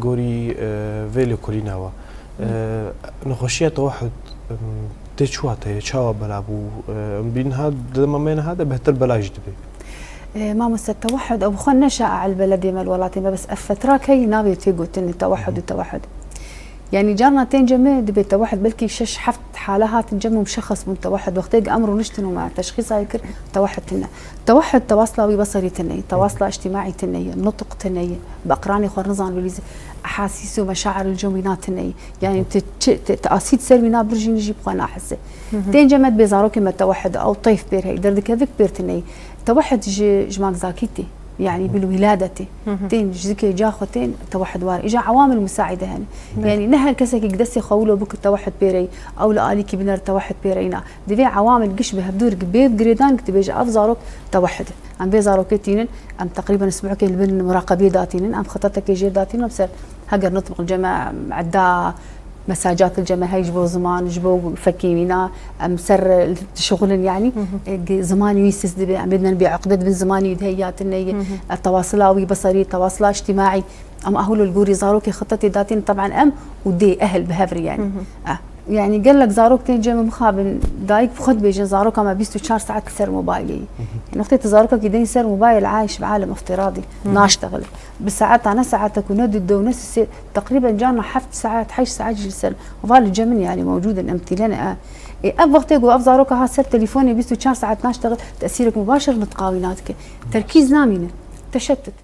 گوری ویلی کلیناوا نخوشیه توحد تشوته چاوا بلابو بين هذا لما من هذا بهتر بلاج دبي ما مس التوحد او خلنا شائع البلدي مال ولاتي بس الفتره كي نابي تيقول ان التوحد والتوحد يعني جارنا تنجمع دبي التوحد بلكي شش حفت حالها تنجمع مشخص من التوحد وقت امره نشتنو مع تشخيص هيك توحد تنا توحد تواصله بصري تني تواصله اجتماعي تني نطق تني باقراني خور نظام وليز احاسيس ومشاعر الجوينات تني يعني تاسيد سلمينا برجي نجيب قنا احسه تنجمع بزاروكي ما التوحد او طيف بير هي دردك هذيك بير تني توحد جماك زاكيتي يعني بالولادة تين جزكي جاخوتين توحد وار إجا عوامل مساعدة هن يعني نهر كسك يقدسي خولو بك التوحد بيري أو لآلي كي بنر التوحد بيرينا دفع عوامل قش بها بدور بيب جريدان كتبيج أفزاروك توحد أم بيزاروك تينن أم تقريبا أسبوع كي البن مراقبية داتينن أم خطتك يجير داتينن بس هجر نطبق الجماعة عدا مساجات الجماعة يجبوا زمان يجبوا فكينا مسر شغل يعني زمان يسس دبي عم بدنا نبيع عقدة بن زمان يدهيات النية التواصلاوي بصري تواصل اجتماعي ام اهل الجوري زاروكي خطتي داتين طبعا ام ودي اهل بهفري يعني يعني قال لك زاروك تنجم مخابن دايك خد بيجن زاروك ما بيستو 4 ساعات كسر موبايلي يعني وقت زاروك كده يصير موبايل عايش بعالم افتراضي ناشتغل بالساعات انا ساعاتك وندي الدونس تقريبا جانا حفت ساعات 10 ساعات جلسه وفال الجمن يعني موجود امتلنا اب وقت يقول افزاروك ها سر تليفوني بيستو 4 ساعات ناشتغل تاثيرك مباشر نتقاويناتك تركيز نامينه تشتت